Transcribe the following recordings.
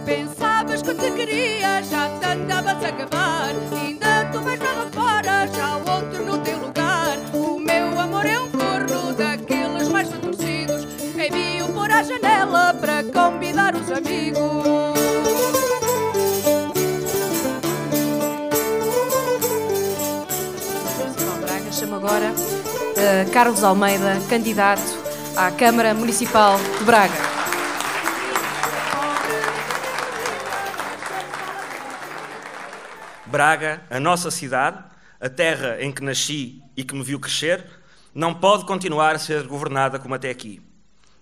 Pensavas que te queria, já te andavas a acabar. Ainda tu vais lá fora, já o outro no teu lugar. O meu amor é um forno daqueles mais retorcidos. Envio por a janela para convidar os amigos. Chamo agora Carlos Almeida, candidato à Câmara Municipal de Braga. Braga, a nossa cidade, a terra em que nasci e que me viu crescer, não pode continuar a ser governada como até aqui.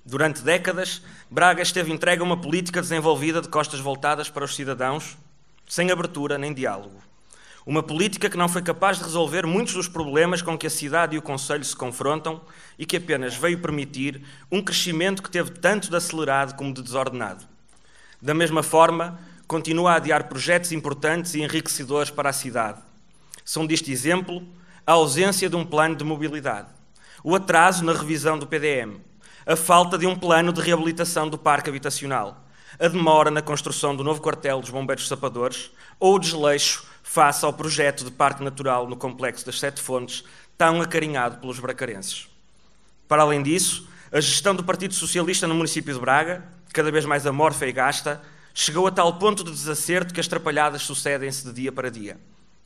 Durante décadas, Braga esteve entregue a uma política desenvolvida de costas voltadas para os cidadãos, sem abertura nem diálogo. Uma política que não foi capaz de resolver muitos dos problemas com que a cidade e o concelho se confrontam e que apenas veio permitir um crescimento que teve tanto de acelerado como de desordenado. Da mesma forma, continua a adiar projetos importantes e enriquecedores para a cidade. São disto exemplo a ausência de um plano de mobilidade, o atraso na revisão do PDM, a falta de um plano de reabilitação do parque habitacional, a demora na construção do novo quartel dos Bombeiros Sapadores ou o desleixo face ao projeto de Parque Natural no Complexo das Sete Fontes, tão acarinhado pelos bracarenses. Para além disso, a gestão do Partido Socialista no município de Braga, cada vez mais amorfa e gasta, chegou a tal ponto de desacerto que as trapalhadas sucedem-se de dia para dia.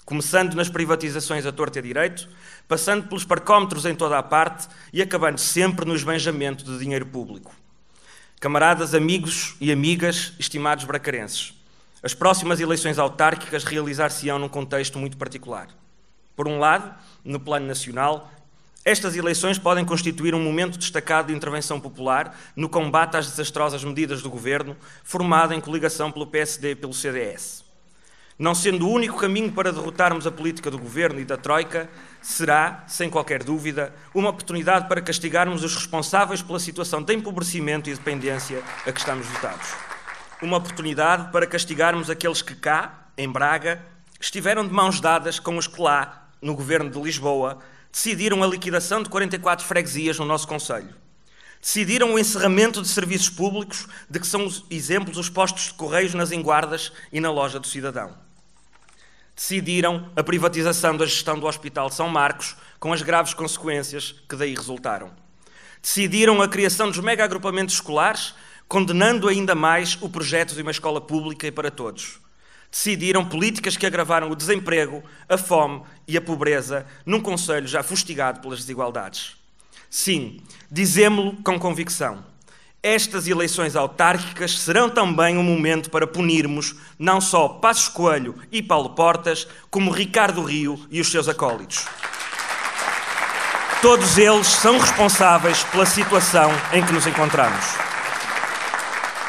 Começando nas privatizações à torta e a direito, passando pelos parcómetros em toda a parte e acabando sempre no esbanjamento de dinheiro público. Camaradas, amigos e amigas, estimados bracarenses, as próximas eleições autárquicas realizar-se-ão num contexto muito particular. Por um lado, no plano nacional, estas eleições podem constituir um momento destacado de intervenção popular no combate às desastrosas medidas do governo, formado em coligação pelo PSD e pelo CDS. Não sendo o único caminho para derrotarmos a política do governo e da Troika, será, sem qualquer dúvida, uma oportunidade para castigarmos os responsáveis pela situação de empobrecimento e dependência a que estamos dotados. Uma oportunidade para castigarmos aqueles que cá, em Braga, estiveram de mãos dadas com os que lá, no governo de Lisboa, decidiram a liquidação de 44 freguesias no nosso concelho. Decidiram o encerramento de serviços públicos de que são exemplos os postos de correios nas Enguardas e na Loja do Cidadão. Decidiram a privatização da gestão do Hospital São Marcos, com as graves consequências que daí resultaram. Decidiram a criação dos mega-agrupamentos escolares, condenando ainda mais o projeto de uma escola pública e para todos. Decidiram políticas que agravaram o desemprego, a fome e a pobreza num concelho já fustigado pelas desigualdades. Sim, dizemo-lo com convicção. Estas eleições autárquicas serão também um momento para punirmos não só Passos Coelho e Paulo Portas, como Ricardo Rio e os seus acólitos. Todos eles são responsáveis pela situação em que nos encontramos.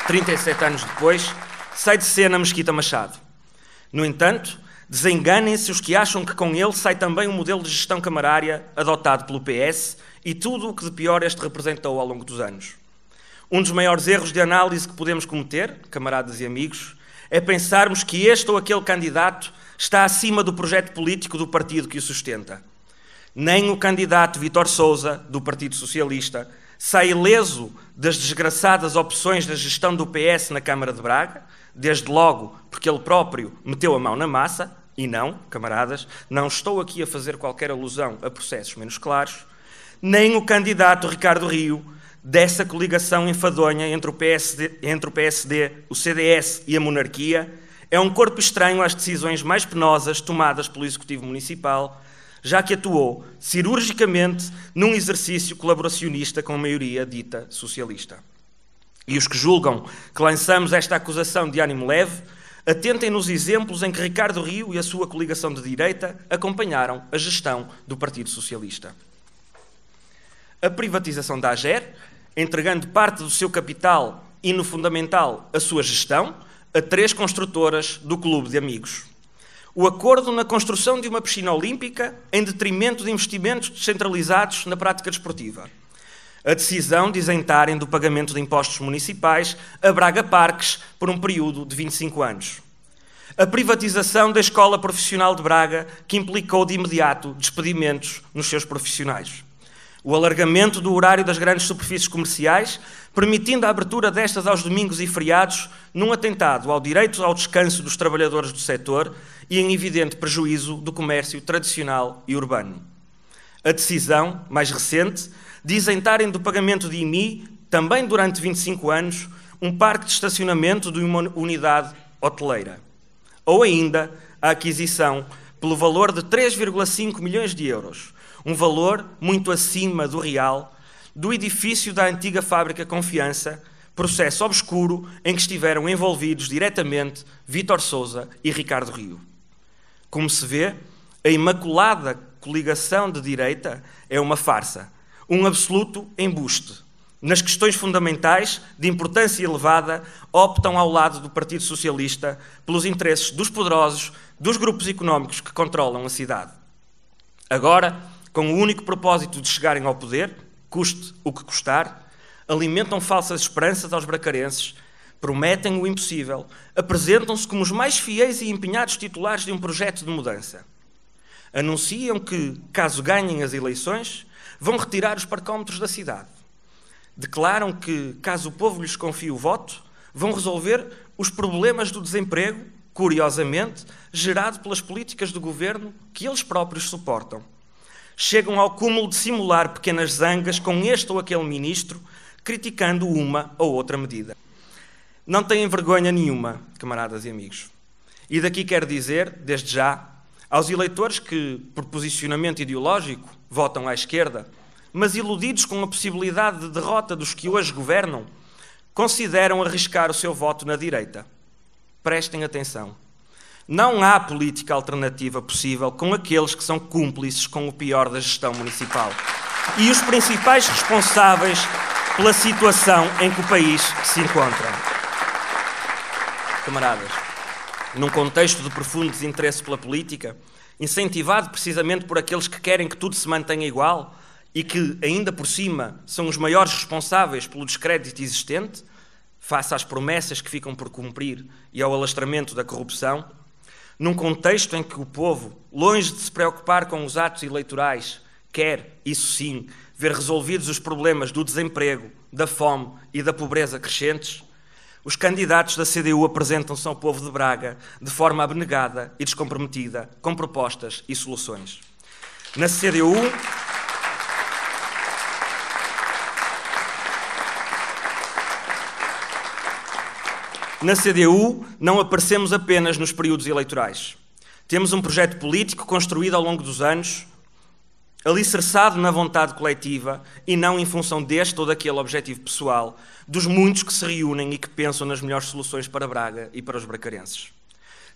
37 anos depois, sai de cena Mesquita Machado. No entanto, desenganem-se os que acham que com ele sai também um modelo de gestão camarária adotado pelo PS e tudo o que de pior este representou ao longo dos anos. Um dos maiores erros de análise que podemos cometer, camaradas e amigos, é pensarmos que este ou aquele candidato está acima do projeto político do partido que o sustenta. Nem o candidato Vítor Sousa, do Partido Socialista, sai ileso das desgraçadas opções da gestão do PS na Câmara de Braga, desde logo porque ele próprio meteu a mão na massa, e não, camaradas, não estou aqui a fazer qualquer alusão a processos menos claros, nem o candidato Ricardo Rio, dessa coligação enfadonha entre o PSD, o CDS e a monarquia, é um corpo estranho às decisões mais penosas tomadas pelo Executivo Municipal, já que atuou cirurgicamente num exercício colaboracionista com a maioria dita socialista. E os que julgam que lançamos esta acusação de ânimo leve, atentem nos exemplos em que Ricardo Rio e a sua coligação de direita acompanharam a gestão do Partido Socialista. A privatização da AGER, entregando parte do seu capital e, no fundamental, a sua gestão, a 3 construtoras do Clube de Amigos. O acordo na construção de uma piscina olímpica em detrimento de investimentos descentralizados na prática desportiva. A decisão de isentarem do pagamento de impostos municipais a Braga Parques por um período de 25 anos. A privatização da Escola Profissional de Braga, que implicou de imediato despedimentos nos seus profissionais. O alargamento do horário das grandes superfícies comerciais, permitindo a abertura destas aos domingos e feriados, num atentado ao direito ao descanso dos trabalhadores do setor e em evidente prejuízo do comércio tradicional e urbano. A decisão, mais recente, de isentarem do pagamento de IMI, também durante 25 anos, um parque de estacionamento de uma unidade hoteleira. Ou ainda a aquisição, pelo valor de 3,5 milhões de euros, um valor muito acima do real, do edifício da antiga fábrica Confiança, processo obscuro em que estiveram envolvidos diretamente Vítor Sousa e Ricardo Rio. Como se vê, a imaculada coligação de direita é uma farsa, um absoluto embuste. Nas questões fundamentais, de importância elevada, optam ao lado do Partido Socialista pelos interesses dos poderosos, dos grupos económicos que controlam a cidade. Agora, com o único propósito de chegarem ao poder, custe o que custar, alimentam falsas esperanças aos bracarenses, prometem o impossível, apresentam-se como os mais fiéis e empenhados titulares de um projeto de mudança. Anunciam que, caso ganhem as eleições, vão retirar os parcómetros da cidade. Declaram que, caso o povo lhes confie o voto, vão resolver os problemas do desemprego, curiosamente, gerado pelas políticas do governo que eles próprios suportam. Chegam ao cúmulo de simular pequenas zangas com este ou aquele ministro, criticando uma ou outra medida. Não têm vergonha nenhuma, camaradas e amigos. E daqui quero dizer, desde já, aos eleitores que, por posicionamento ideológico, votam à esquerda, mas iludidos com a possibilidade de derrota dos que hoje governam, consideram arriscar o seu voto na direita. Prestem atenção. Não há política alternativa possível com aqueles que são cúmplices com o pior da gestão municipal e os principais responsáveis pela situação em que o país se encontra. Camaradas, num contexto de profundo desinteresse pela política, incentivado precisamente por aqueles que querem que tudo se mantenha igual e que, ainda por cima, são os maiores responsáveis pelo descrédito existente, face às promessas que ficam por cumprir e ao alastramento da corrupção, num contexto em que o povo, longe de se preocupar com os atos eleitorais, quer, isso sim, ver resolvidos os problemas do desemprego, da fome e da pobreza crescentes, os candidatos da CDU apresentam-se ao povo de Braga de forma abnegada e descomprometida, com propostas e soluções. Na CDU não aparecemos apenas nos períodos eleitorais. Temos um projeto político construído ao longo dos anos, alicerçado na vontade coletiva e não em função deste ou daquele objetivo pessoal, dos muitos que se reúnem e que pensam nas melhores soluções para Braga e para os bracarenses.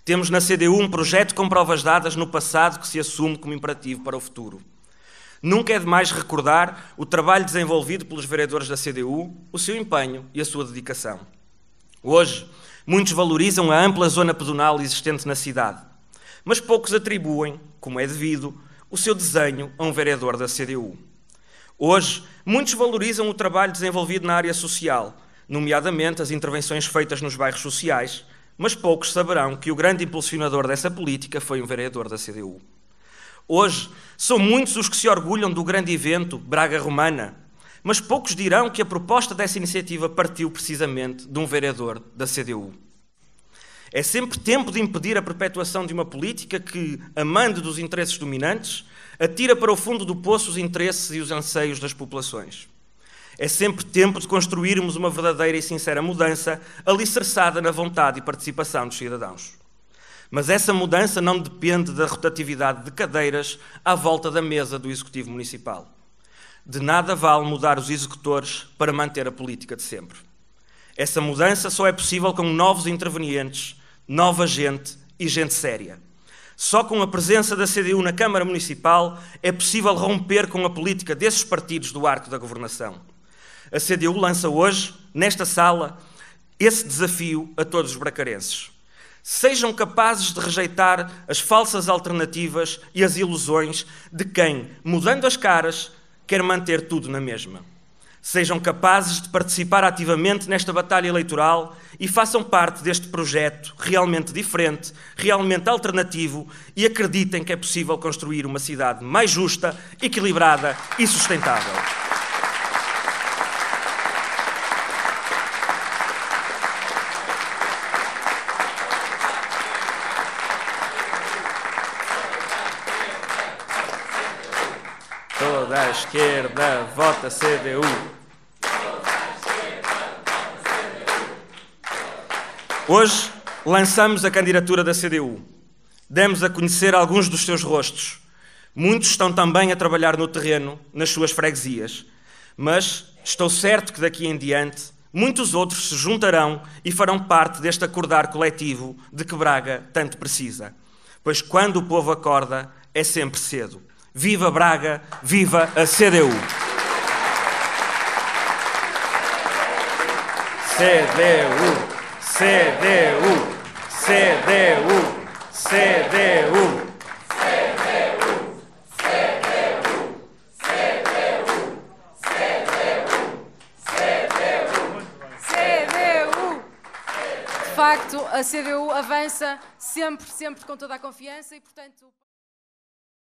Temos na CDU um projeto com provas dadas no passado que se assume como imperativo para o futuro. Nunca é demais recordar o trabalho desenvolvido pelos vereadores da CDU, o seu empenho e a sua dedicação. Hoje, muitos valorizam a ampla zona pedonal existente na cidade, mas poucos atribuem, como é devido, o seu desenho a um vereador da CDU. Hoje, muitos valorizam o trabalho desenvolvido na área social, nomeadamente as intervenções feitas nos bairros sociais, mas poucos saberão que o grande impulsionador dessa política foi um vereador da CDU. Hoje, são muitos os que se orgulham do grande evento Braga Romana, mas poucos dirão que a proposta dessa iniciativa partiu precisamente de um vereador da CDU. É sempre tempo de impedir a perpetuação de uma política que, amando dos interesses dominantes, atira para o fundo do poço os interesses e os anseios das populações. É sempre tempo de construirmos uma verdadeira e sincera mudança alicerçada na vontade e participação dos cidadãos. Mas essa mudança não depende da rotatividade de cadeiras à volta da mesa do Executivo Municipal. De nada vale mudar os executores para manter a política de sempre. Essa mudança só é possível com novos intervenientes, nova gente e gente séria. Só com a presença da CDU na Câmara Municipal é possível romper com a política desses partidos do arco da governação. A CDU lança hoje, nesta sala, esse desafio a todos os bracarenses. Sejam capazes de rejeitar as falsas alternativas e as ilusões de quem, mudando as caras, quer manter tudo na mesma. Sejam capazes de participar ativamente nesta batalha eleitoral e façam parte deste projeto realmente diferente, realmente alternativo, e acreditem que é possível construir uma cidade mais justa, equilibrada e sustentável. Toda a esquerda vota CDU. Hoje lançamos a candidatura da CDU. Demos a conhecer alguns dos seus rostos. Muitos estão também a trabalhar no terreno, nas suas freguesias. Mas estou certo que daqui em diante muitos outros se juntarão e farão parte deste acordar coletivo de que Braga tanto precisa. Pois quando o povo acorda, é sempre cedo. Viva Braga, viva a CDU! CDU! CDU! CDU! CDU! De facto, a CDU avança sempre com toda a confiança e, portanto...